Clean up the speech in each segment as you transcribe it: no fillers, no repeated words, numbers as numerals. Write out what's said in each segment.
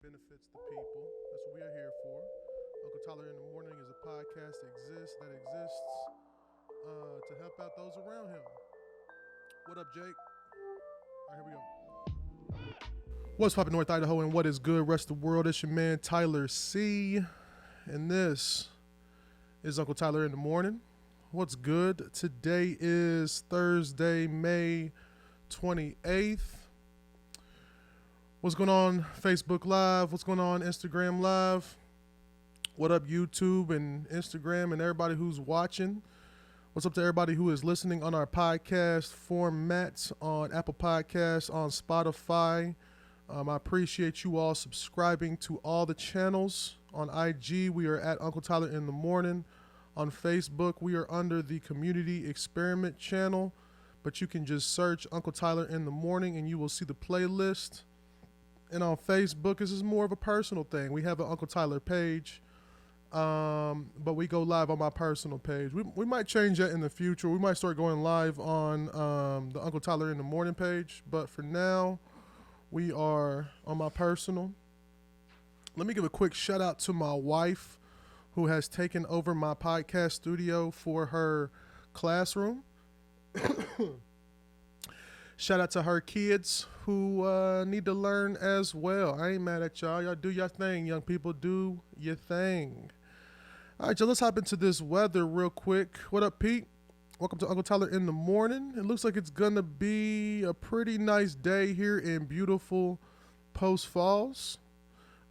benefits the people. That's what we are here for. Uncle Tyler in the Morning is a podcast that exists to help out those around him. What up, Jake? All right, here we go. What's poppin' North Idaho and what is good rest of the world? It's your man Tyler C. And this is Uncle Tyler in the Morning. What's good? Today is Thursday, May 28th. What's going on Facebook Live? What's going on Instagram Live? What up YouTube and Instagram and everybody who's watching? What's up to everybody who is listening on our podcast formats on Apple Podcasts, on Spotify? I appreciate you all subscribing to all the channels. On IG, we are at Uncle Tyler in the Morning. On Facebook, we are under the Community Experiment channel, but you can just search Uncle Tyler in the Morning and you will see the playlist. And on Facebook, this is more of a personal thing. We have an Uncle Tyler page, but we go live on my personal page. We might change that in the future. We might start going live on the Uncle Tyler in the Morning page, but for now, we are on my personal. Let me give a quick shout out to my wife who has taken over my podcast studio for her classroom. Shout out to her kids who need to learn as well. I ain't mad at y'all. Y'all do your thing, young people. Do your thing. All right, so let's hop into this weather real quick. What up, Pete? Welcome to Uncle Tyler in the Morning. It looks like it's going to be a pretty nice day here in beautiful Post Falls.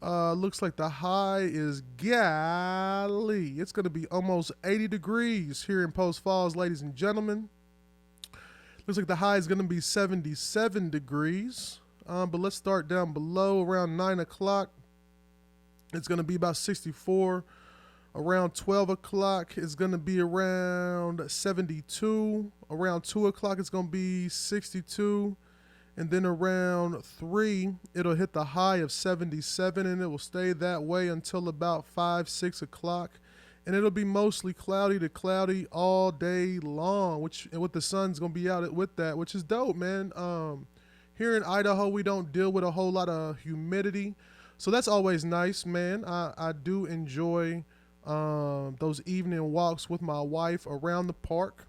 Looks like the high is golly. It's going to be almost 80 degrees here in Post Falls, ladies and gentlemen. Looks like the high is going to be 77 degrees. But let's start down below around 9 o'clock. It's going to be about 64. Around 12 o'clock, it's going to be around 72. Around 2 o'clock, it's going to be 62. And then around 3, it'll hit the high of 77, and it will stay that way until about 5, 6 o'clock. And it'll be mostly cloudy to cloudy all day long, and with the sun's going to be out with that, which is dope, man. Here in Idaho, we don't deal with a whole lot of humidity. So that's always nice, man. I do enjoy those evening walks with my wife around the park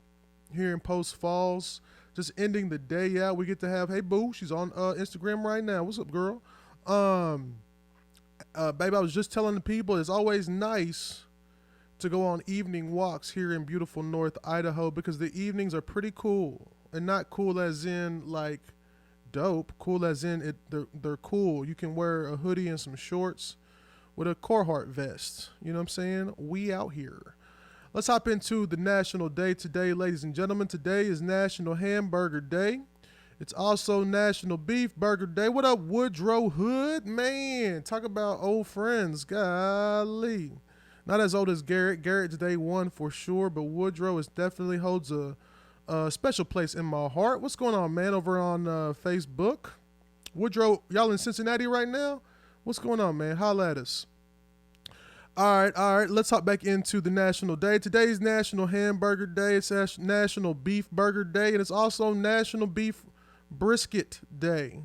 here in Post Falls. Just ending the day out. We get to have, hey, boo, she's on Instagram right now. What's up, girl? Babe, I was just telling the people it's always nice to go on evening walks here in beautiful North Idaho because the evenings are pretty cool. And not cool as in like dope, cool as in they're cool. You can wear a hoodie and some shorts with a Carhartt vest. You know what I'm saying? We out here. Let's hop into the national day today, ladies and gentlemen. Today is National Hamburger Day. It's also National Beef Burger Day. What up, Woodrow Hood? Man, talk about old friends. Golly. Not as old as Garrett. Garrett's day one for sure, but Woodrow definitely holds a special place in my heart. What's going on, man, over on Facebook? Woodrow, y'all in Cincinnati right now? What's going on, man? Holla at us. All right. Let's hop back into the national day. Today's National Hamburger Day. It's National Beef Burger Day, and it's also National Beef Brisket Day.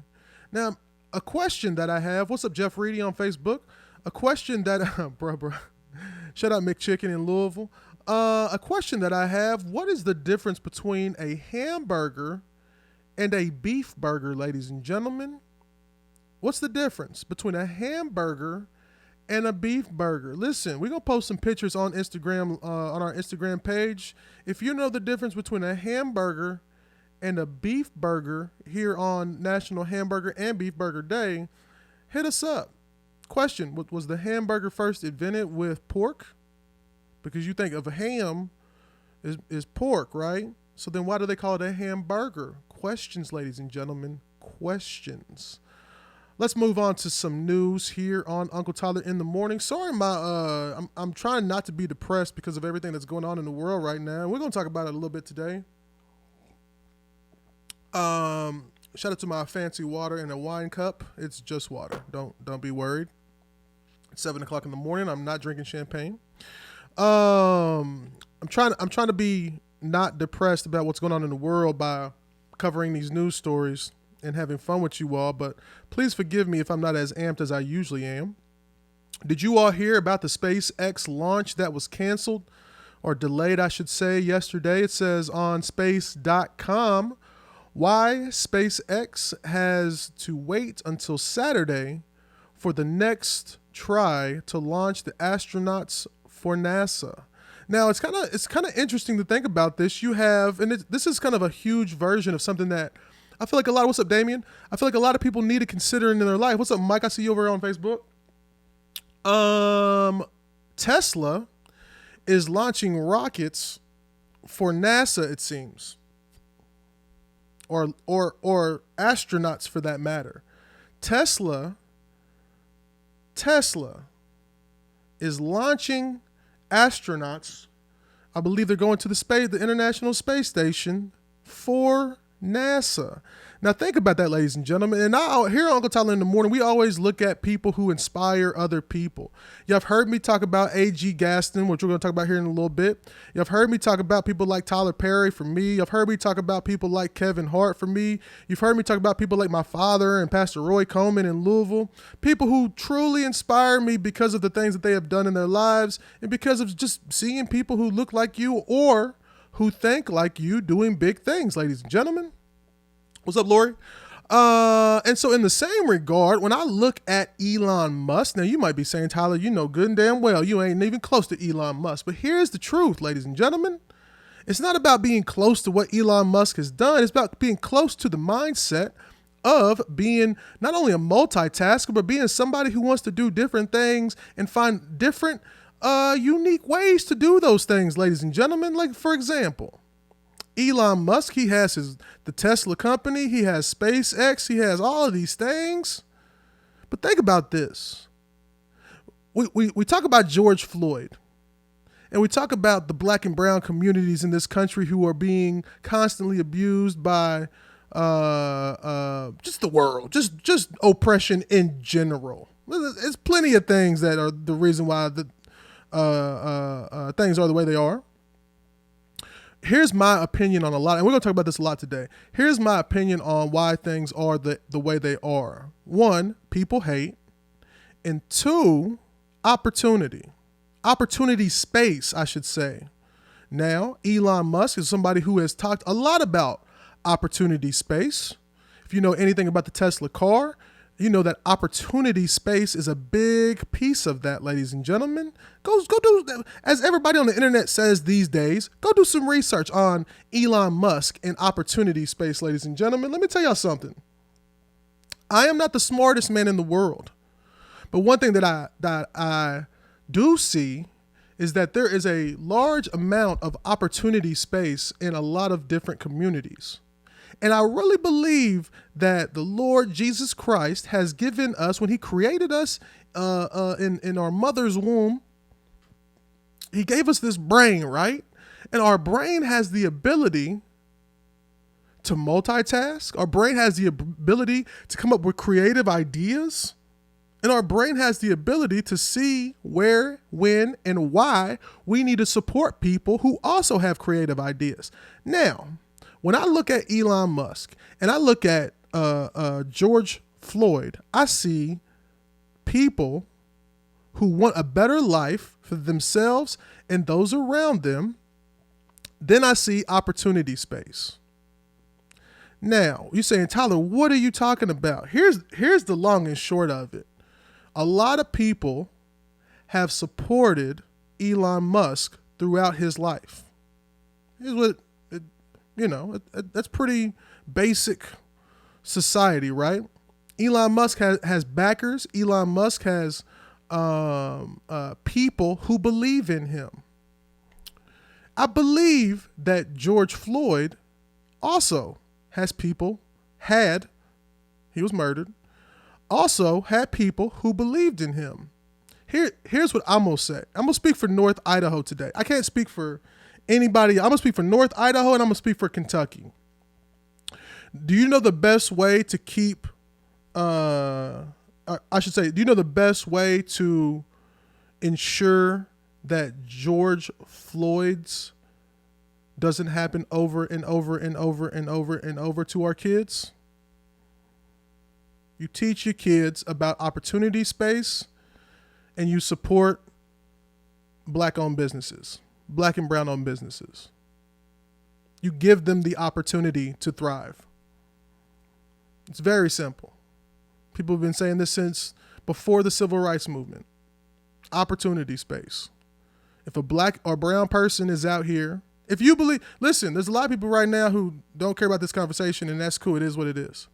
Now, a question that I have. What's up, Jeff Reedy on Facebook? A question that, bro. Shout out McChicken in Louisville. A question that I have. What is the difference between a hamburger and a beef burger, ladies and gentlemen? What's the difference between a hamburger and a beef burger? Listen, we're going to post some pictures on Instagram, on our Instagram page. If you know the difference between a hamburger and a beef burger here on National Hamburger and Beef Burger Day, hit us up. Question, was the hamburger first invented with pork? Because you think of a ham is pork, right? So then why do they call it a hamburger? Questions, ladies and gentlemen, questions. Let's move on to some news here on Uncle Tyler in the Morning. Sorry, I'm trying not to be depressed because of everything that's going on in the world right now. We're going to talk about it a little bit today. Shout out to my fancy water in a wine cup. It's just water. Don't be worried. It's 7 o'clock in the morning. I'm not drinking champagne. I'm trying to be not depressed about what's going on in the world by covering these news stories and having fun with you all, but please forgive me if I'm not as amped as I usually am. Did you all hear about the SpaceX launch that was canceled or delayed, I should say, yesterday? It says on space.com why SpaceX has to wait until Saturday for the next try to launch the astronauts for NASA. Now it's kind of interesting to think about this. You have, and this is kind of a huge version of something that I feel like a lot. What's up, Damien? I feel like a lot of people need to consider in their life. What's up, Mike? I see you over on Facebook. Tesla is launching rockets for NASA, it seems, or astronauts for that matter. Tesla is launching astronauts. I believe they're going to the International Space Station for NASA. Now think about that, ladies and gentlemen. And here on Uncle Tyler in the Morning, we always look at people who inspire other people. Y'all have heard me talk about A.G. Gaston, which we're going to talk about here in a little bit. Y'all have heard me talk about people like Tyler Perry for me. You've heard me talk about people like Kevin Hart for me. You've heard me talk about people like my father and Pastor Roy Coleman in Louisville. People who truly inspire me because of the things that they have done in their lives and because of just seeing people who look like you or who think like you doing big things, ladies and gentlemen. What's up, Lori? And so in the same regard, when I look at Elon Musk, now you might be saying, Tyler, you know good and damn well you ain't even close to Elon Musk. But here's the truth, ladies and gentlemen. It's not about being close to what Elon Musk has done. It's about being close to the mindset of being not only a multitasker, but being somebody who wants to do different things and find different unique ways to do those things, ladies and gentlemen. Like, for example, Elon Musk, he has the Tesla company, he has SpaceX, he has all of these things. But think about this. We talk about George Floyd, and we talk about the black and brown communities in this country who are being constantly abused by just the world, just oppression in general. There's plenty of things that are the reason why the things are the way they are. Here's my opinion on a lot, and we're going to talk about this a lot today. Here's my opinion on why things are the way they are. One, people hate. And two, opportunity. Opportunity space, I should say. Now, Elon Musk is somebody who has talked a lot about opportunity space. If you know anything about the Tesla car, you know that opportunity space is a big piece of that, ladies and gentlemen. Go do, as everybody on the internet says these days, go do some research on Elon Musk and opportunity space, ladies and gentlemen. Let me tell y'all something. I am not the smartest man in the world, but one thing that I do see is that there is a large amount of opportunity space in a lot of different communities. And I really believe that the Lord Jesus Christ has given us, when he created us in our mother's womb, he gave us this brain, right? And our brain has the ability to multitask. Our brain has the ability to come up with creative ideas. And our brain has the ability to see where, when, and why we need to support people who also have creative ideas. Now, when I look at Elon Musk and I look at George Floyd, I see people who want a better life for themselves and those around them. Then I see opportunity space. Now, you're saying, Tyler, what are you talking about? Here's the long and short of it. A lot of people have supported Elon Musk throughout his life. Here's what that's pretty basic society, right? Elon Musk has backers. Elon Musk has people who believe in him. I believe that George Floyd also has people, he was murdered, also had people who believed in him. Here's what I'm going to say. I'm going to speak for North Idaho today. I can't speak for anybody. I'm going to speak for North Idaho and I'm going to speak for Kentucky. Do you know the best way to keep, do you know the best way to ensure that George Floyd's doesn't happen over and over and over and over and over to our kids? You teach your kids about opportunity space, and you support black-owned businesses, black and brown-owned businesses. You give them the opportunity to thrive. It's very simple. People have been saying this since before the civil rights movement. Opportunity space. If a black or brown person is out here, if you believe, listen, there's a lot of people right now who don't care about this conversation, and that's cool. It is what it is.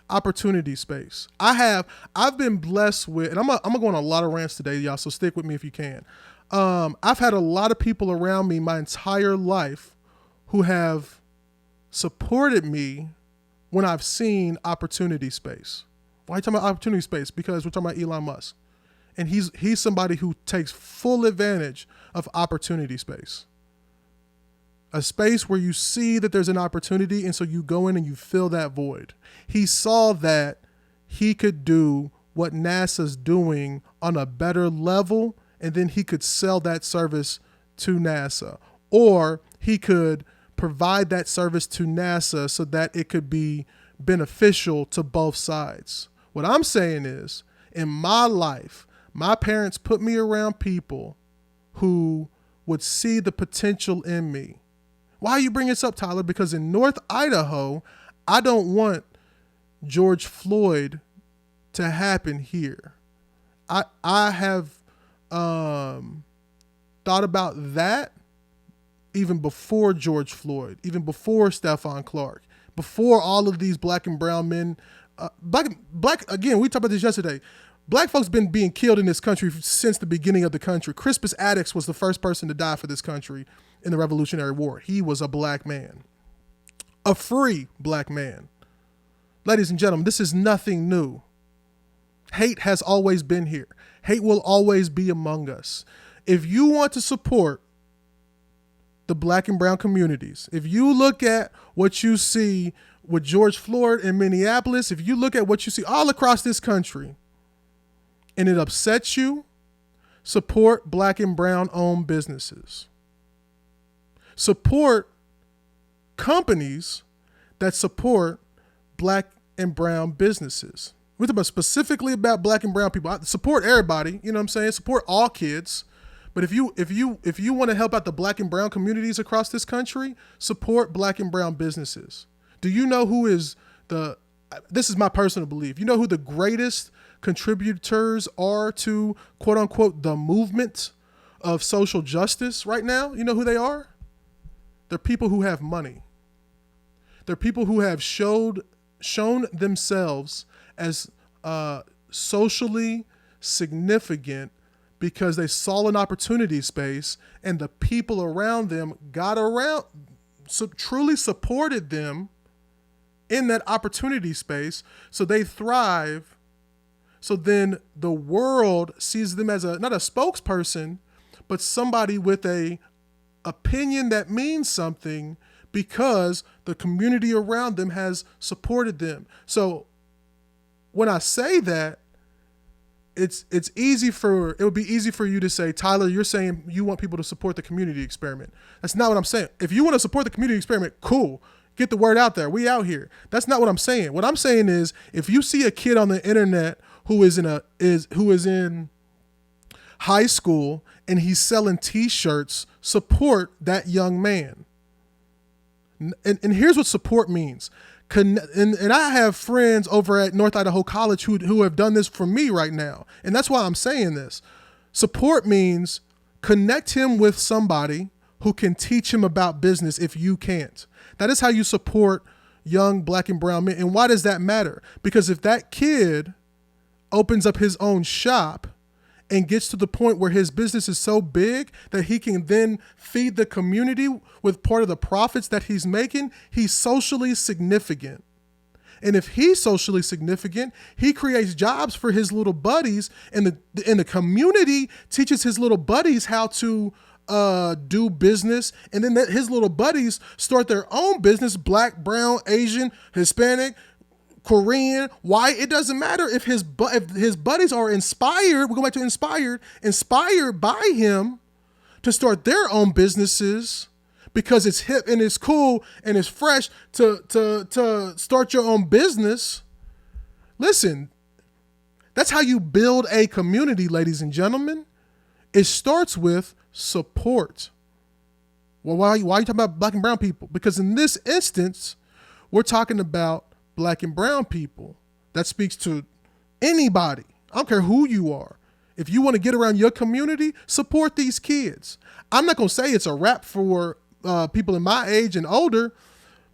Opportunity space. I've been blessed with, and I'm gonna go on a lot of rants today, y'all, so stick with me if you can. I've had a lot of people around me my entire life who have supported me when I've seen opportunity space. Why are you talking about opportunity space? Because we're talking about Elon Musk. And he's somebody who takes full advantage of opportunity space. A space where you see that there's an opportunity, and so you go in and you fill that void. He saw that he could do what NASA's doing on a better level, and then he could sell that service to NASA. Or he could provide that service to NASA so that it could be beneficial to both sides. What I'm saying is, in my life, my parents put me around people who would see the potential in me. Why are you bringing this up, Tyler? Because in North Idaho, I don't want George Floyd to happen here. I have thought about that even before George Floyd, even before Stephon Clark, before all of these black and brown men. Black again, we talked about this yesterday. Black folks been being killed in this country since the beginning of the country. Crispus Attucks was the first person to die for this country in the Revolutionary War. He was a black man, a free black man. Ladies and gentlemen, this is nothing new. Hate has always been here. Hate will always be among us. If you want to support the black and brown communities, if you look at what you see with George Floyd in Minneapolis, if you look at what you see all across this country, and it upsets you, support black and brown owned businesses. Support companies that support black and brown businesses. We're talking specifically about black and brown people. I support everybody, you know what I'm saying? Support all kids. But if you want to help out the black and brown communities across this country, support black and brown businesses. Do you know who is this is my personal belief. You know who the greatest contributors are to, quote unquote, the movement of social justice right now? You know who they are? They're people who have money. They're people who have shown themselves as socially significant because they saw an opportunity space and the people around them truly supported them in that opportunity space, so they thrive. So then the world sees them as not a spokesperson, but somebody with a opinion that means something because the community around them has supported them. So when I say that, it would be easy for you to say, Tyler, you're saying you want people to support the community experiment. That's not what I'm saying. If you want to support the community experiment, cool. Get the word out there. We out here. That's not what I'm saying. What I'm saying is, if you see a kid on the internet who is in high school and he's selling T-shirts, support that young man. And here's what support means. And I have friends over at North Idaho College who have done this for me right now. And that's why I'm saying this. Support means connect him with somebody who can teach him about business if you can't. That is how you support young black and brown men. And why does that matter? Because if that kid opens up his own shop and gets to the point where his business is so big that he can then feed the community with part of the profits that he's making, he's socially significant. And if he's socially significant, he creates jobs for his little buddies, and the community teaches his little buddies how to do business, and then his little buddies start their own business. Black, brown, Asian, Hispanic, Korean, white, it doesn't matter. If his buddies are inspired, we're going back to inspired by him to start their own businesses because it's hip and it's cool and it's fresh to start your own business. Listen, That's how you build a community, ladies and gentlemen. It starts with support. Well, why are you talking about black and brown people? Because in this instance, we're talking about black and brown people. That speaks to anybody. I don't care who you are. If you want to get around your community, support these kids. I'm not going to say it's a wrap for people in my age and older,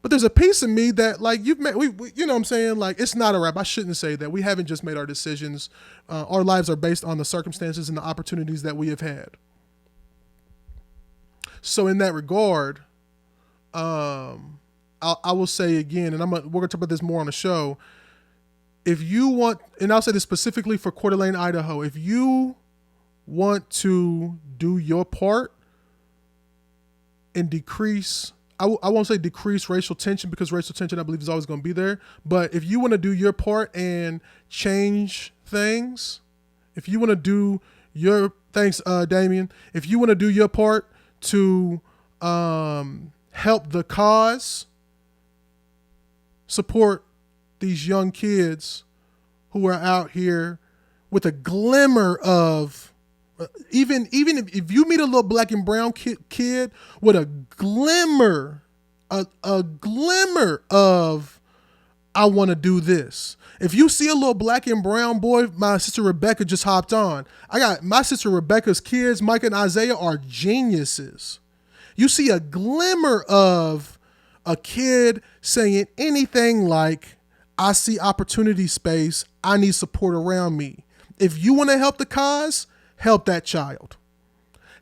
but there's a piece of me that, like, you've met, we you know what I'm saying? Like, it's not a wrap. I shouldn't say that. We haven't just made our decisions. Our lives are based on the circumstances and the opportunities that we have had. So in that regard, I will say again, and we're going to talk about this more on the show. If you want, and I'll say this specifically for Coeur d'Alene, Idaho, if you want to do your part and decrease, I won't say decrease racial tension, because racial tension, I believe, is always going to be there. But if you want to do your part and change things, if you want to do your, thanks, Damien, if you want to do your part to help the cause, support these young kids who are out here with a glimmer of, even if you meet a little black and brown kid with a glimmer of, I want to do this. If you see a little black and brown boy, my sister Rebecca just hopped on. I got my sister Rebecca's kids, Micah and Isaiah, are geniuses. You see a glimmer of a kid saying anything like, I see opportunity space, I need support around me. If you want to help the cause, help that child.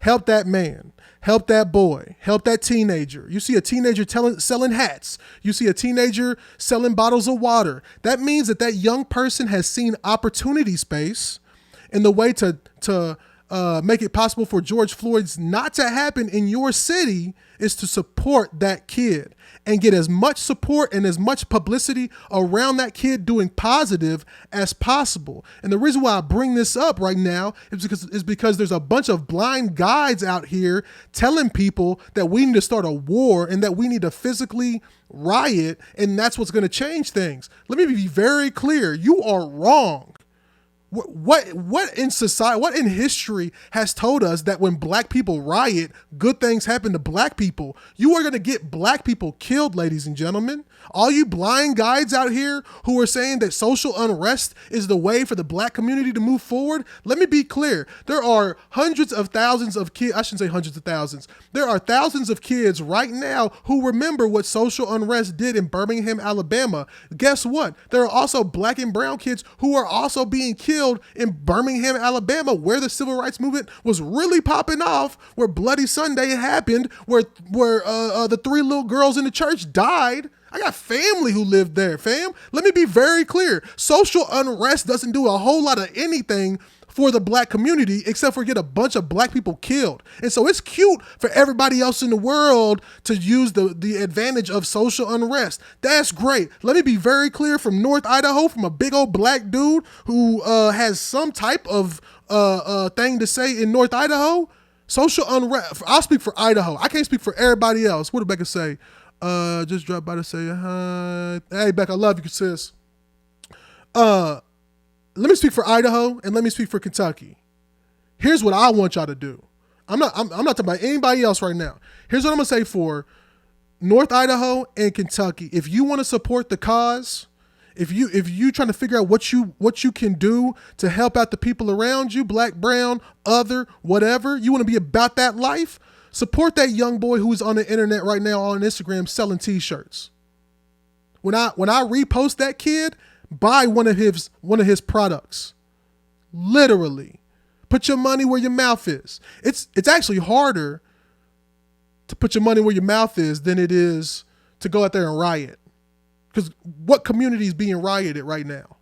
Help that man. Help that boy. Help that teenager. You see a teenager selling hats. You see a teenager selling bottles of water. That means that young person has seen opportunity space, and the way to make it possible for George Floyd's not to happen in your city is to support that kid and get as much support and as much publicity around that kid doing positive as possible. And the reason why I bring this up right now is because there's a bunch of blind guides out here telling people that we need to start a war and that we need to physically riot, and that's what's going to change things. Let me be very clear. You are wrong. What in society, what in history has told us that when black people riot, good things happen to black people? You are going to get black people killed, ladies and gentlemen. All you blind guides out here who are saying that social unrest is the way for the black community to move forward, let me be clear. There are hundreds of thousands of kids, I shouldn't say hundreds of thousands. There are thousands of kids right now who remember what social unrest did in Birmingham, Alabama. Guess what? There are also black and brown kids who are also being killed in Birmingham, Alabama, where the civil rights movement was really popping off, where Bloody Sunday happened, where the 3 little girls in the church died. I got family who lived there, fam. Let me be very clear. Social unrest doesn't do a whole lot of anything for the black community except for get a bunch of black people killed. And so it's cute for everybody else in the world to use the advantage of social unrest. That's great. Let me be very clear from North Idaho, from a big old black dude who has some type of thing to say in North Idaho. Social unrest, I'll speak for Idaho. I can't speak for everybody else. What did Becca say? Just dropped by to say hi. Hey, Becca, I love you, sis. Let me speak for Idaho and let me speak for Kentucky. Here's what I want y'all to do. I'm not talking about anybody else right now. Here's what I'm gonna say for North Idaho and Kentucky. If you want to support the cause, if you trying to figure out what you can do to help out the people around you, black, brown, other, whatever, you want to be about that life, support that young boy who's on the internet right now on Instagram selling t-shirts. When I repost that kid, buy one of his products. Literally. Put your money where your mouth is. It's actually harder to put your money where your mouth is than it is to go out there and riot. Because what community is being rioted right now?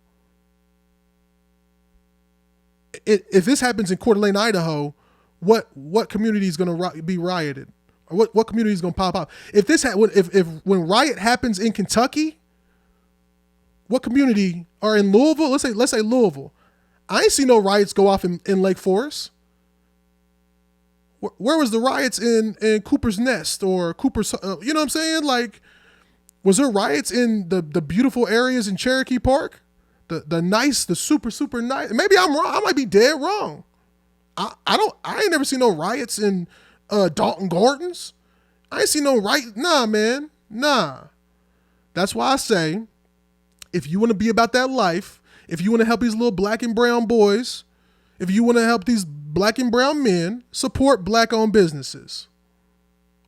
If this happens in Coeur d'Alene, Idaho, what community is going to be rioted? Or what community is going to pop up? If when riot happens in Kentucky, what community, or in Louisville? Let's say Louisville. I ain't seen no riots go off in Lake Forest. Where was the riots in Cooper's Nest or Cooper's? You know what I'm saying? Like, was there riots in the beautiful areas in Cherokee Park? the nice, the super nice. Maybe I'm wrong. I might be dead wrong. I ain't never seen no riots in Dalton Gardens. I ain't seen no Nah, man. Nah. That's why I say, if you want to be about that life, if you want to help these little black and brown boys, if you want to help these black and brown men, support black-owned businesses.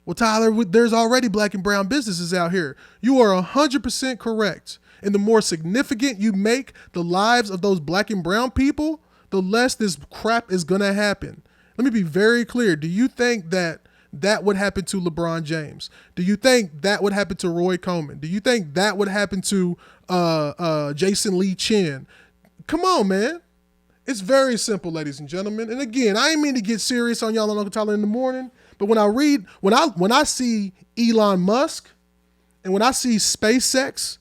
Well, Tyler, there's already black and brown businesses out here. You are 100% correct. And the more significant you make the lives of those black and brown people, the less this crap is going to happen. Let me be very clear. Do you think that would happen to LeBron James? Do you think that would happen to Roy Coleman? Do you think that would happen to Jason Lee Chin? Come on, man. It's very simple, ladies and gentlemen. And again, I ain't mean to get serious on y'all on Uncle Tyler in the morning, but when I see Elon Musk and when I see SpaceX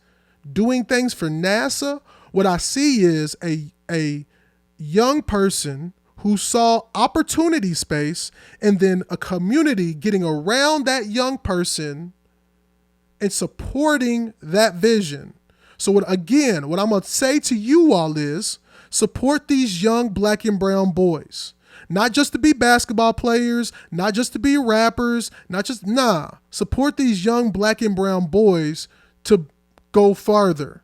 doing things for NASA, what I see is a young person who saw opportunity space and then a community getting around that young person and supporting that vision. So what I'm going to say to you all is support these young black and brown boys, not just to be basketball players, not just to be rappers, support these young black and brown boys to go farther,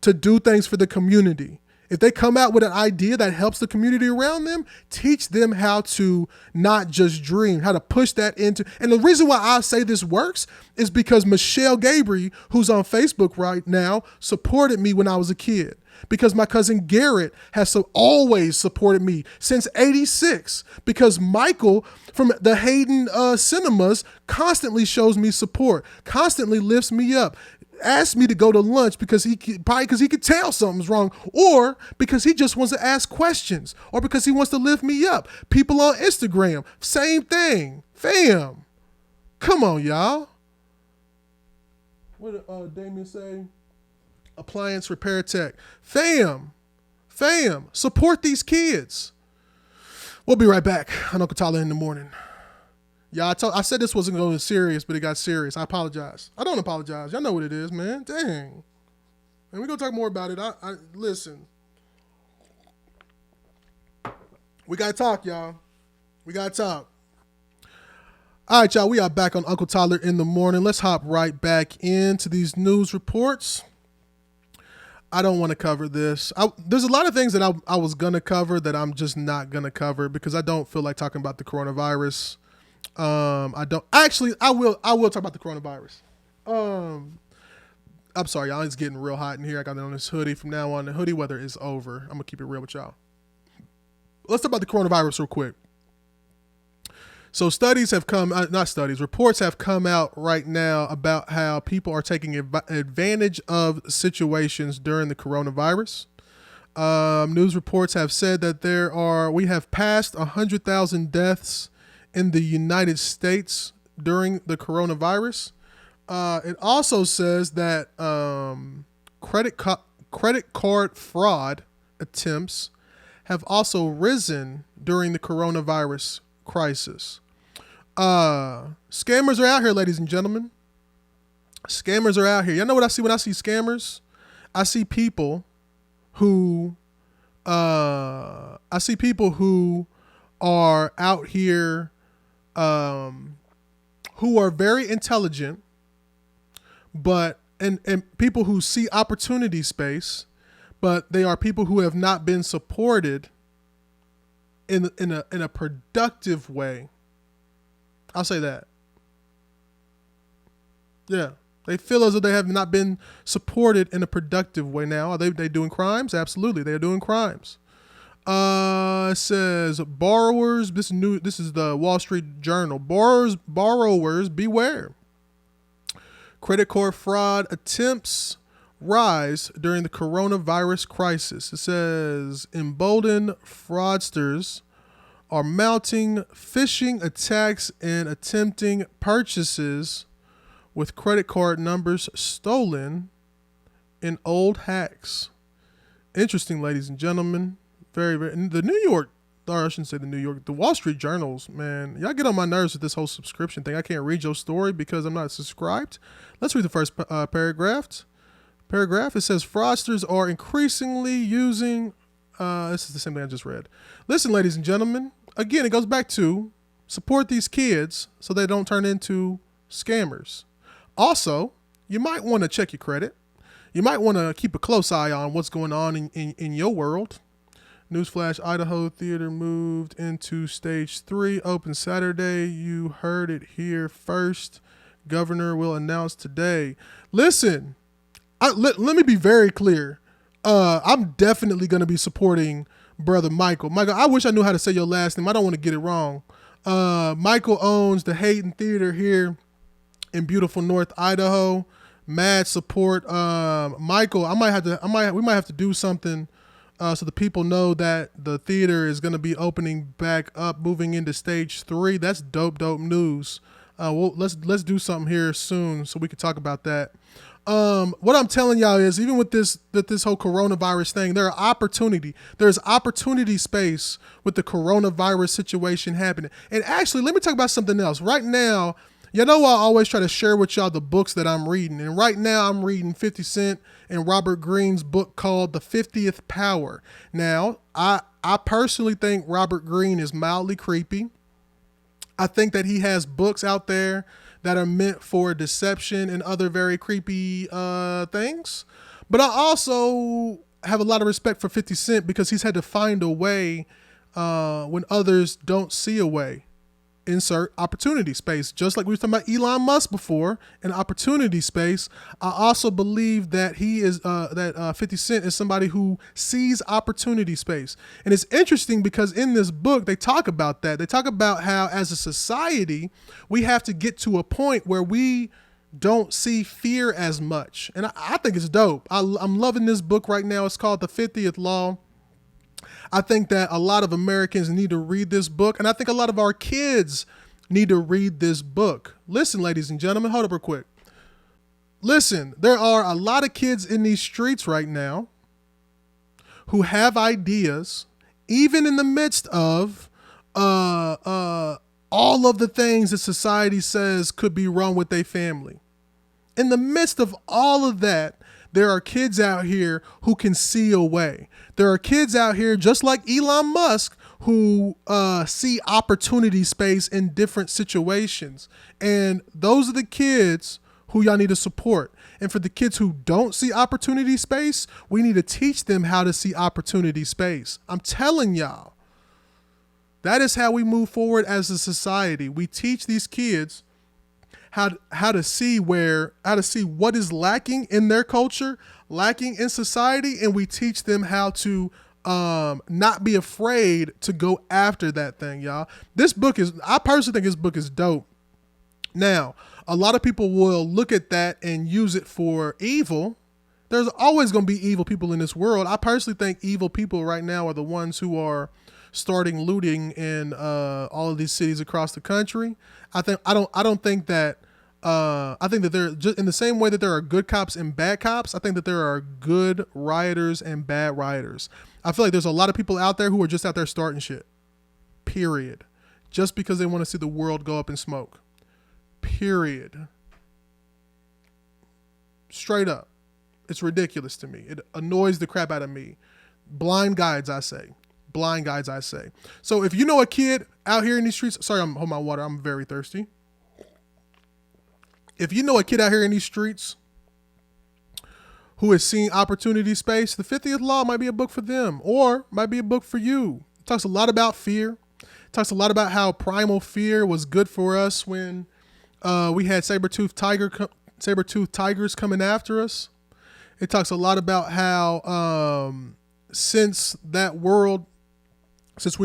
to do things for the community. If they come out with an idea that helps the community around them, teach them how to not just dream, how to push that into. And the reason why I say this works is because Michelle Gabriel, who's on Facebook right now, supported me when I was a kid. Because my cousin Garrett has always supported me since '86. Because Michael from the Hayden Cinemas constantly shows me support, constantly lifts me up. Asked me to go to lunch because he could tell something's wrong, or because he just wants to ask questions, or because he wants to lift me up. People on Instagram, same thing. Fam, come on, y'all. What did Damien say? Appliance repair tech. Fam, support these kids. We'll be right back on Uncle Tyler in the morning. Yeah, I said this wasn't going to be serious, but it got serious. I apologize. I don't apologize. Y'all know what it is, man. Dang. And we're going to talk more about it. Listen. We got to talk, y'all. We got to talk. All right, y'all. We are back on Uncle Tyler in the morning. Let's hop right back into these news reports. I don't want to cover this. There's a lot of things that I was going to cover that I'm just not going to cover because I don't feel like talking about the coronavirus. I will talk about the coronavirus. I'm sorry, y'all. It's getting real hot in here. I got it on this hoodie. From now on, the hoodie weather is over. I'm gonna keep it real with y'all. Let's talk about the coronavirus real quick. So reports have come out right now about how people are taking advantage of situations during the coronavirus. News reports have said that we have passed 100,000 deaths in the United States during the coronavirus. It also says that credit card fraud attempts have also risen during the coronavirus crisis. Scammers are out here, ladies and gentlemen. Scammers are out here. Y'all know what I see when I see scammers? I see people who are out here who are very intelligent, but and people who see opportunity space, but they are people who have not been supported in a productive way. I'll say that. Yeah. They feel as though they have not been supported in a productive way. Now, are they doing crimes? Absolutely, they are doing crimes. It says borrowers. This is the Wall Street Journal. Borrowers beware. Credit card fraud attempts rise during the coronavirus crisis. It says emboldened fraudsters are mounting phishing attacks and attempting purchases with credit card numbers stolen in old hacks. Interesting, ladies and gentlemen. Very, very. The Wall Street Journals, man. Y'all get on my nerves with this whole subscription thing. I can't read your story because I'm not subscribed. Let's read the first paragraph. paragraph. It says fraudsters are increasingly using. This is the same thing I just read. Listen, ladies and gentlemen. Again, it goes back to support these kids so they don't turn into scammers. Also, you might want to check your credit. You might want to keep a close eye on what's going on in your world. Newsflash, Idaho theater moved into stage 3. Open Saturday. You heard it here first. Governor will announce today. Listen, let me be very clear. I'm definitely going to be supporting Brother Michael. Michael, I wish I knew how to say your last name. I don't want to get it wrong. Michael owns the Hayden Theater here in beautiful North Idaho. Mad support. Michael, we might have to do something so the people know that the theater is going to be opening back up, moving into stage 3. That's dope news. Let's do something here soon so we can talk about that. What I'm telling y'all is, even with this whole coronavirus thing, there's opportunity space with the coronavirus situation happening. And actually, let me talk about something else. Right now, you know, I always try to share with y'all the books that I'm reading. And right now I'm reading 50 Cent and Robert Greene's book called The 50th Power. Now, I personally think Robert Greene is mildly creepy. I think that he has books out there that are meant for deception and other very creepy things. But I also have a lot of respect for 50 Cent because he's had to find a way when others don't see a way. Insert opportunity space. Just like we were talking about Elon Musk before, in opportunity space, I also believe that he is 50 Cent is somebody who sees opportunity space. And it's interesting because in this book they talk about that. They talk about how as a society we have to get to a point where we don't see fear as much. And I think it's dope. I'm loving this book right now. It's called The 50th Law. I think that a lot of Americans need to read this book, and I think a lot of our kids need to read this book. Listen, ladies and gentlemen, hold up real quick. Listen, there are a lot of kids in these streets right now who have ideas, even in the midst of all of the things that society says could be wrong with their family. In the midst of all of that, there are kids out here who can see a way. There are kids out here just like Elon Musk who see opportunity space in different situations. And those are the kids who y'all need to support. And for the kids who don't see opportunity space, we need to teach them how to see opportunity space. I'm telling y'all, that is how we move forward as a society. We teach these kids how to see what is lacking in their culture, lacking in society, and we teach them how to not be afraid to go after that thing, y'all. I personally think this book is dope. Now, a lot of people will look at that and use it for evil. There's always going to be evil people in this world. I personally think evil people right now are the ones who are starting looting in all of these cities across the country. I think that there just in the same way that there are good cops and bad cops, I think that there are good rioters and bad rioters. I feel like there's a lot of people out there who are just out there starting shit. Period. Just because they want to see the world go up in smoke. Period. Straight up. It's ridiculous to me. It annoys the crap out of me. Blind guides, I say. Blind guides, I say. So if you know a kid out here in these streets, sorry, I'm holding my water. I'm very thirsty. If you know a kid out here in these streets who is seeing opportunity space, the 50th Law might be a book for them or might be a book for you. It talks a lot about fear. It talks a lot about how primal fear was good for us when we had saber-toothed tigers coming after us. It talks a lot about how since we're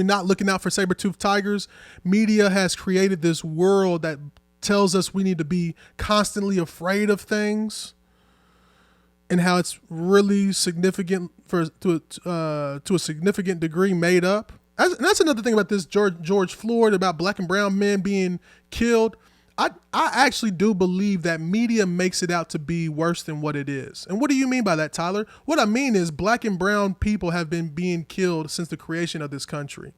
not looking out for saber-toothed tigers, media has created this world that tells us we need to be constantly afraid of things, and how it's really significant to a significant degree made up. And that's another thing about this George Floyd, about black and brown men being killed. I actually do believe that media makes it out to be worse than what it is. And what do you mean by that, Tyler? What I mean is black and brown people have been being killed since the creation of this country.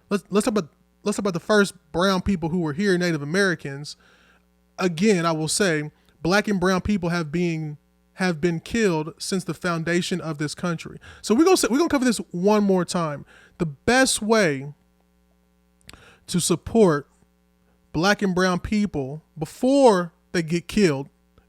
Let's talk about the first brown people who were here, Native Americans. Again, I will say black and brown people have been have been killed since the foundation of this country. So we're gonna cover this one more time. The best way to support black and brown people before they get killed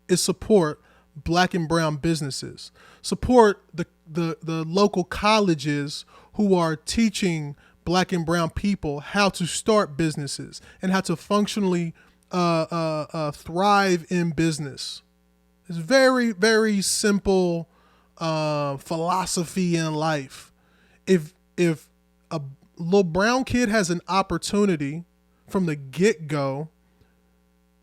is support black and brown businesses. Support the local colleges who are teaching black and brown people how to start businesses and how to functionally thrive in business. It's very, very simple philosophy in life. If a little brown kid has an opportunity from the get-go,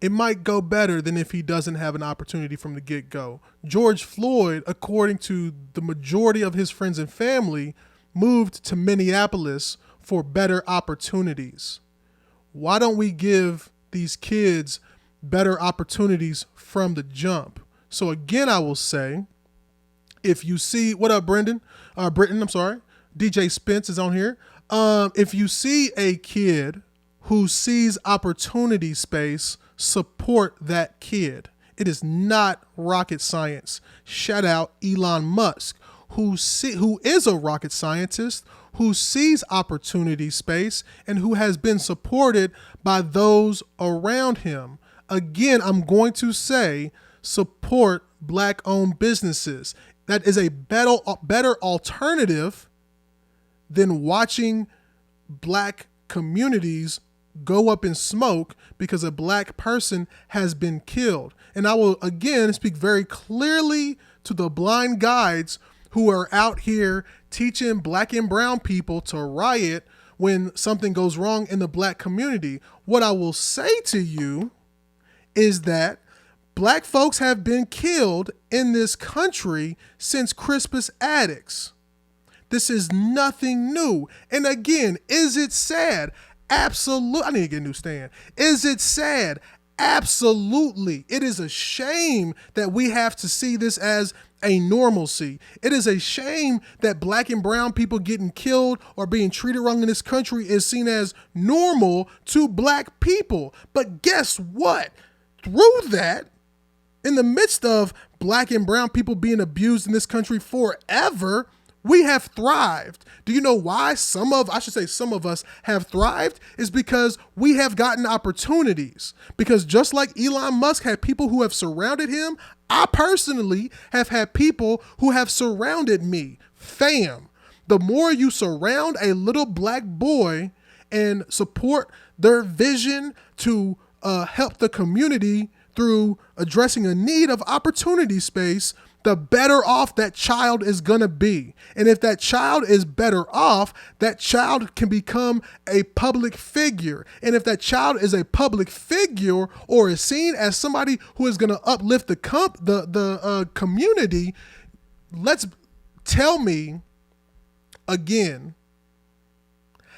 it might go better than if he doesn't have an opportunity from the get-go. George Floyd, according to the majority of his friends and family, moved to Minneapolis for better opportunities. Why don't we give these kids better opportunities from the jump? So again, I will say, if you see, what up, Brendan? Britton, I'm sorry. DJ Spence is on here. If you see a kid who sees opportunity space, support that kid. It is not rocket science. Shout out Elon Musk, who is a rocket scientist, who sees opportunity space and who has been supported by those around him. Again, I'm going to say support black-owned businesses. That is a better alternative than watching black communities go up in smoke because a black person has been killed. And I will again speak very clearly to the blind guides who are out here teaching black and brown people to riot when something goes wrong in the black community. What I will say to you is that black folks have been killed in this country since Crispus Attucks. This is nothing new. And again, is it sad? Absolutely. I need to get a new stand. Is it sad? Absolutely. It is a shame that we have to see this as a normalcy. It is a shame that black and brown people getting killed or being treated wrong in this country is seen as normal to black people. But guess what? Through that, in the midst of black and brown people being abused in this country forever, we have thrived. Do you know why some of us have thrived? Is because we have gotten opportunities. Because just like Elon Musk had people who have surrounded him, I personally have had people who have surrounded me. Fam, the more you surround a little black boy and support their vision to help the community through addressing a need of opportunity space, the better off that child is gonna be. And if that child is better off, that child can become a public figure. And if that child is a public figure or is seen as somebody who is gonna uplift the community, tell me again,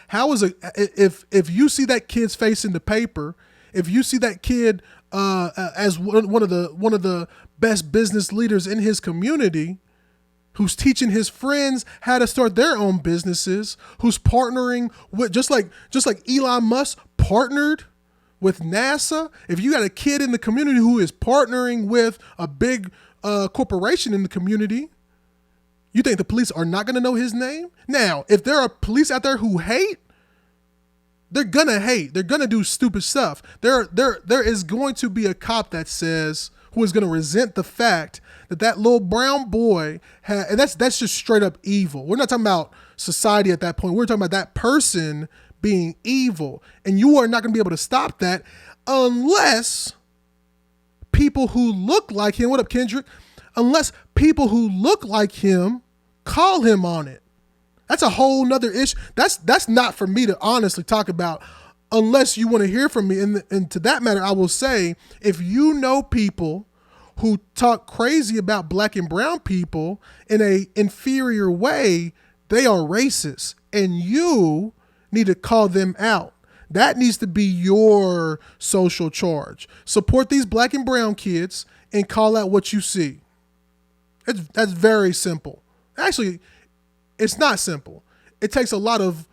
how is if you see that kid's face in the paper, if you see that kid as one of the best business leaders in his community, who's teaching his friends how to start their own businesses, who's partnering with just like Elon Musk partnered with NASA. If you got a kid in the community who is partnering with a big corporation in the community, you think the police are not going to know his name? Now, if there are police out there who hate, they're gonna hate. They're gonna do stupid stuff. There is going to be a cop that says, who is gonna resent the fact that little brown boy and that's just straight up evil. We're not talking about society at that point. We're talking about that person being evil, and you are not gonna be able to stop that unless people who look like him. What up, Kendrick? Unless people who look like him call him on it. That's a whole nother issue. That's not for me to honestly talk about unless you want to hear from me. And to that matter, I will say, if you know people who talk crazy about black and brown people in a inferior way, they are racist, and you need to call them out. That needs to be your social charge. Support these black and brown kids and call out what you see. That's very simple. Actually, it's not simple. It takes a lot of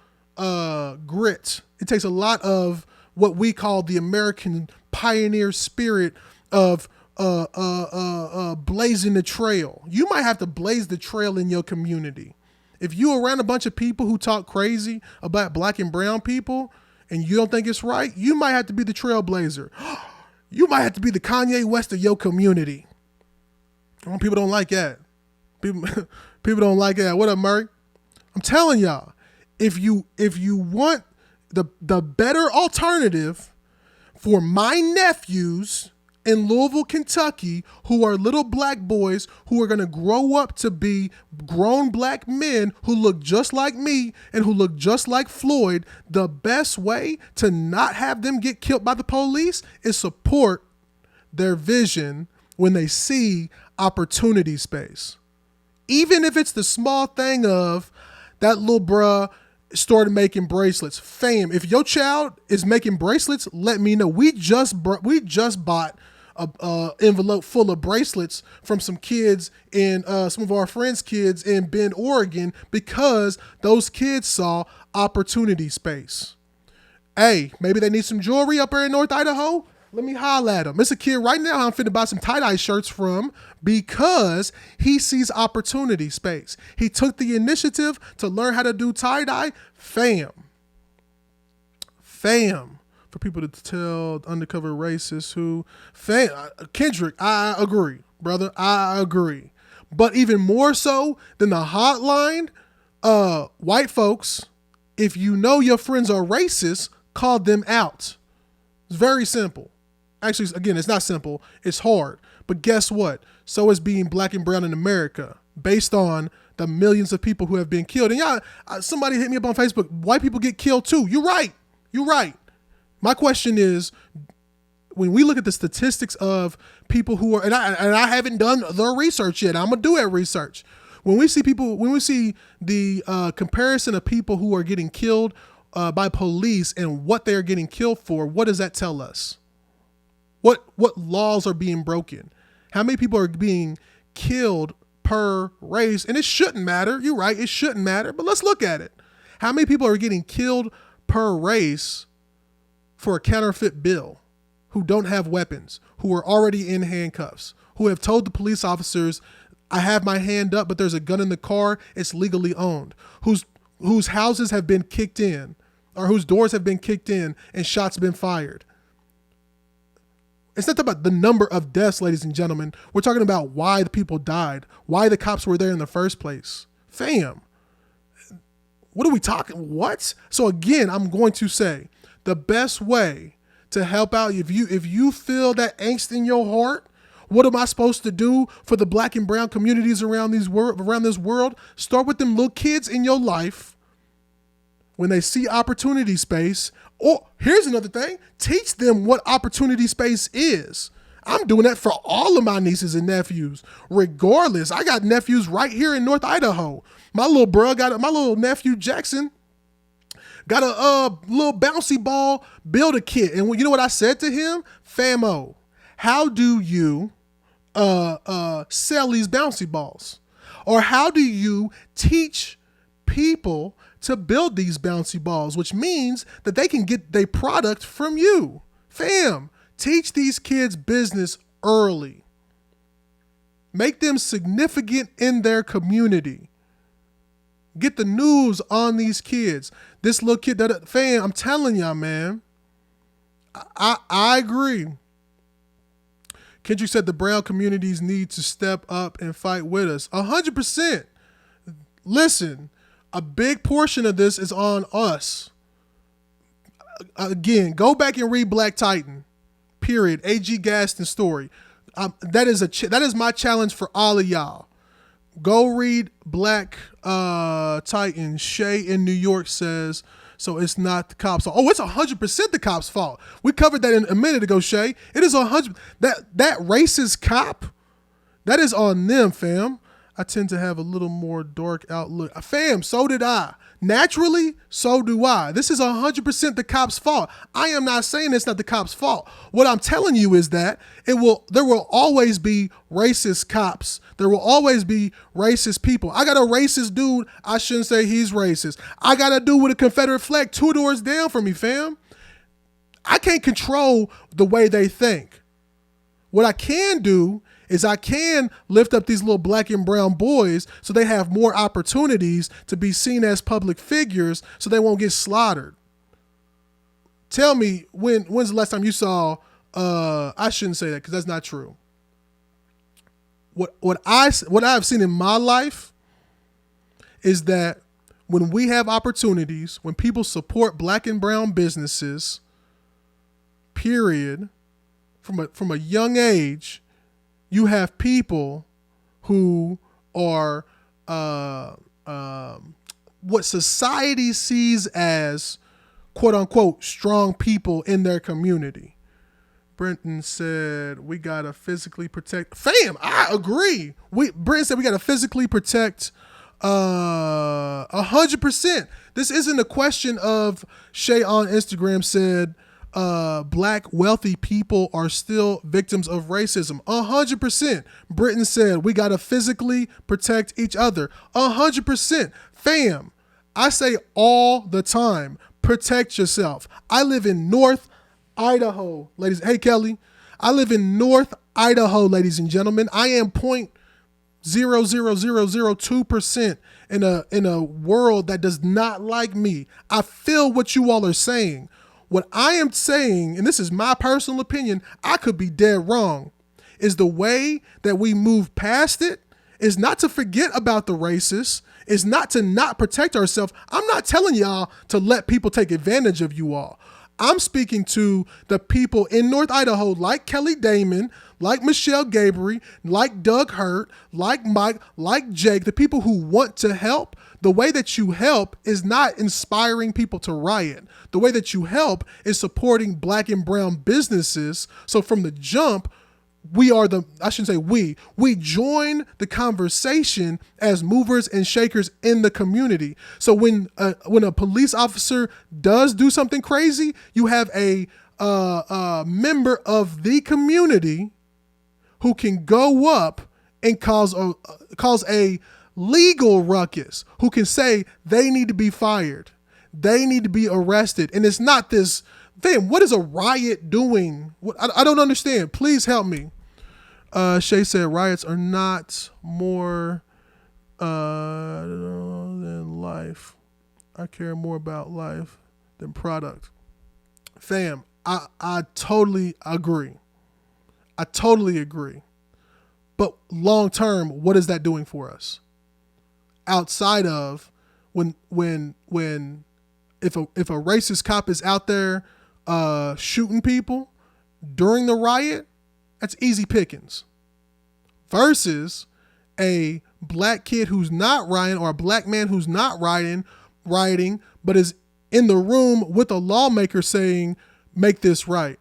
grit. It takes a lot of what we call the American pioneer spirit of blazing the trail. You might have to blaze the trail in your community. If you around a bunch of people who talk crazy about black and brown people and you don't think it's right, you might have to be the trailblazer. You might have to be the Kanye West of your community. People don't like that. People don't like that. What up, Murray? I'm telling y'all, if you want the better alternative for my nephews in Louisville, Kentucky, who are little black boys who are going to grow up to be grown black men who look just like me and who look just like Floyd, the best way to not have them get killed by the police is support their vision when they see opportunity space. Even if it's the small thing of that little bruh started making bracelets. Fam, if your child is making bracelets, let me know. We just bought a envelope full of bracelets from some kids in some of our friends' kids in Bend, Oregon, because those kids saw opportunity space. Hey, maybe they need some jewelry up there in North Idaho. Let me holla at him. It's a kid right now I'm finna buy some tie-dye shirts from because he sees opportunity space. He took the initiative to learn how to do tie-dye. Fam. For people to tell undercover racists who... Kendrick, I agree, brother. I agree. But even more so than the hotline, white folks, if you know your friends are racist, call them out. It's very simple. Actually, again, it's not simple. It's hard. But guess what? So is being black and brown in America based on the millions of people who have been killed. And y'all, somebody hit me up on Facebook. White people get killed too. You're right. My question is, when we look at the statistics of people who are, and I haven't done the research yet. I'm going to do that research. When we see the comparison of people who are getting killed by police and what they're getting killed for, what does that tell us? What laws are being broken? How many people are being killed per race? And it shouldn't matter. You're right. It shouldn't matter. But let's look at it. How many people are getting killed per race for a counterfeit bill, who don't have weapons, who are already in handcuffs, who have told the police officers, I have my hand up, but there's a gun in the car. It's legally owned. Whose houses have been kicked in, or whose doors have been kicked in and shots been fired. It's not about the number of deaths, ladies and gentlemen. We're talking about why the people died, why the cops were there in the first place. Fam, what are we talking? What? So again, I'm going to say the best way to help out, if you feel that angst in your heart, what am I supposed to do for the black and brown communities around this world? Start with them little kids in your life. When they see opportunity space, or here's another thing, teach them what opportunity space is. I'm doing that for all of my nieces and nephews, regardless. I got nephews right here in North Idaho. My little nephew Jackson got a little bouncy ball builder kit. And you know what I said to him? Famo, how do you sell these bouncy balls? Or how do you teach people to build these bouncy balls, which means that they can get their product from you? Fam, teach these kids business early. Make them significant in their community. Get the news on these kids. This little kid, fam, I'm telling y'all, man, I agree. Kendrick said the brown communities need to step up and fight with us. 100%. Listen, a big portion of this is on us. Again, go back and read Black Titan, period. A.G. Gaston's story. That is my challenge for all of y'all. Go read Black Titan. Shay in New York says, so it's not the cops' fault. Oh, it's 100% the cops' fault. We covered that in a minute ago, Shay. It is 100. That racist cop, that is on them, fam. I tend to have a little more dark outlook. Fam, so did I. Naturally, so do I. This is 100% the cop's fault. I am not saying it's not the cop's fault. What I'm telling you is that there will always be racist cops. There will always be racist people. I got a racist dude. I shouldn't say he's racist. I got a dude with a Confederate flag 2 doors down from me, fam. I can't control the way they think. What I can do is I can lift up these little black and brown boys so they have more opportunities to be seen as public figures so they won't get slaughtered. Tell me, when's the last time you saw, I shouldn't say that because that's not true. What I've seen in my life is that when we have opportunities, when people support black and brown businesses, period, from a young age, you have people who are what society sees as quote unquote strong people in their community. Brenton said we gotta physically protect. Fam, I agree. Brenton said we gotta physically protect 100%. This isn't a question of Shay on Instagram said black wealthy people are still victims of racism. 100%. Brenton said we gotta physically protect each other. 100%. Fam, I say all the time, protect yourself. I live in North Idaho, ladies. Hey, Kelly. I live in North Idaho, ladies and gentlemen. I am 0.00002% in a world that does not like me. I feel what you all are saying. What I am saying, and this is my personal opinion, I could be dead wrong, is the way that we move past it is not to forget about the racists, is not to not protect ourselves. I'm not telling y'all to let people take advantage of you all. I'm speaking to the people in North Idaho like Kelly Damon, like Michelle Gabriel, like Doug Hurt, like Mike, like Jake, the people who want to help. The way that you help is not inspiring people to riot. The way that you help is supporting black and brown businesses. So from the jump, we join the conversation as movers and shakers in the community. So when a police officer does do something crazy, you have a member of the community who can go up and cause a legal ruckus, who can say they need to be fired, they need to be arrested. And it's not this, damn, what is a riot doing? I don't understand. Please help me. Shay said riots are not more than life. I care more about life than product. Fam, I totally agree. I totally agree. But long term, what is that doing for us? Outside of if a racist cop is out there shooting people during the riot, that's easy pickings. Versus a black kid who's not rioting or a black man who's not rioting, but is in the room with a lawmaker saying, make this right.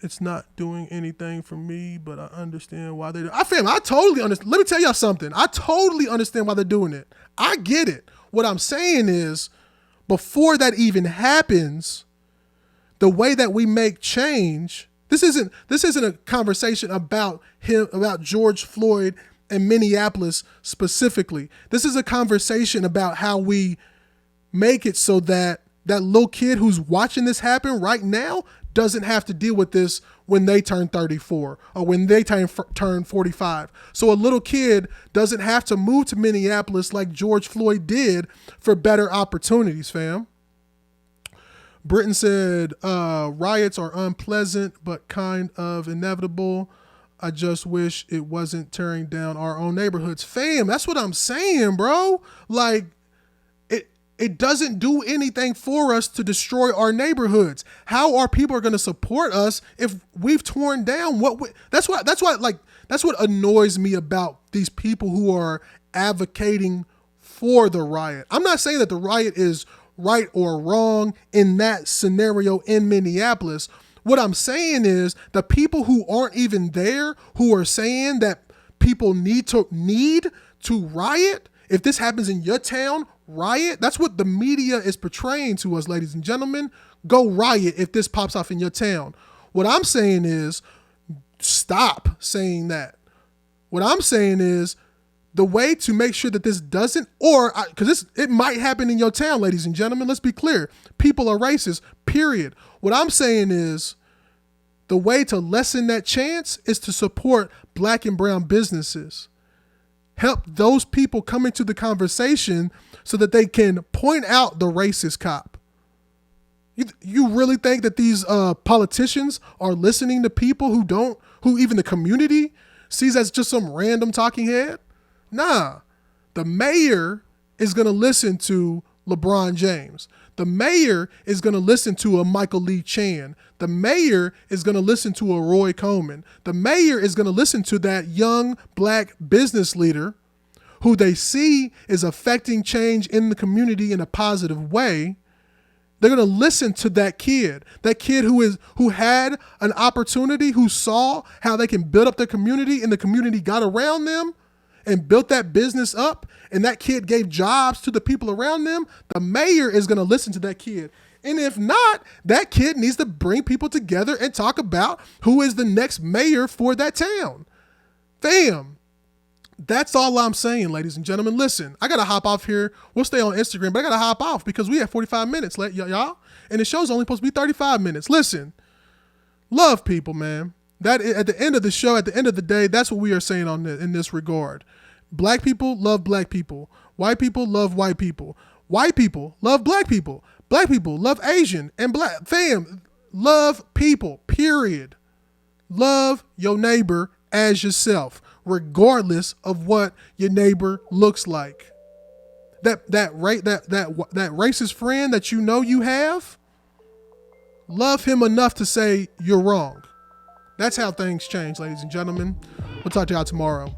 It's not doing anything for me, but I understand why they do. I totally understand. Let me tell y'all something. I totally understand why they're doing it. I get it. What I'm saying is, before that even happens, the way that we make change, this isn't a conversation about George Floyd and Minneapolis specifically. This is a conversation about how we make it so that that little kid who's watching this happen right now doesn't have to deal with this when they turn 34 or when they turn 45. So a little kid doesn't have to move to Minneapolis like George Floyd did for better opportunities, fam. Britain said, riots are unpleasant, but kind of inevitable. I just wish it wasn't tearing down our own neighborhoods. Fam, that's what I'm saying, bro. Like, it doesn't do anything for us to destroy our neighborhoods. How are people going to support us if we've torn down that's what annoys me about these people who are advocating for the riot. I'm not saying that the riot is right or wrong in that scenario in Minneapolis. What I'm saying is the people who aren't even there, who are saying that people need to riot. If this happens in your town, riot. That's what the media is portraying to us, ladies and gentlemen. Go riot if this pops off in your town. What I'm saying is stop saying that. What I'm saying is the way to make sure that this doesn't, because it might happen in your town, ladies and gentlemen. Let's be clear. People are racist, period. What I'm saying is The way to lessen that chance is to support black and brown businesses. Help those people come into the conversation so that they can point out the racist cop. You really think that these politicians are listening to people who even the community sees as just some random talking head? Nah. The mayor is going to listen to LeBron James. The mayor is going to listen to a Michael Lee Chan. The mayor is going to listen to a Roy Coleman. The mayor is going to listen to that young black business leader who they see is affecting change in the community in a positive way. They're going to listen to that kid who had an opportunity, who saw how they can build up their community, and the community got around them and built that business up, and that kid gave jobs to the people around them. The mayor is going to listen to that kid. And if not, that kid needs to bring people together and talk about who is the next mayor for that town. Fam, that's all I'm saying, ladies and gentlemen. Listen, I got to hop off here. We'll stay on Instagram, but I got to hop off because we have 45 minutes, y'all. And the show's only supposed to be 35 minutes. Listen, love people, man. That at the end of the show, at the end of the day, that's what we are saying in this regard. Black people love black people. White people love white people. White people love black people. Black people love Asian and black. Fam, love people, period. Love your neighbor as yourself, regardless of what your neighbor looks like. That racist friend that you know you have, love him enough to say you're wrong. That's how things change, ladies and gentlemen. We'll talk to y'all tomorrow.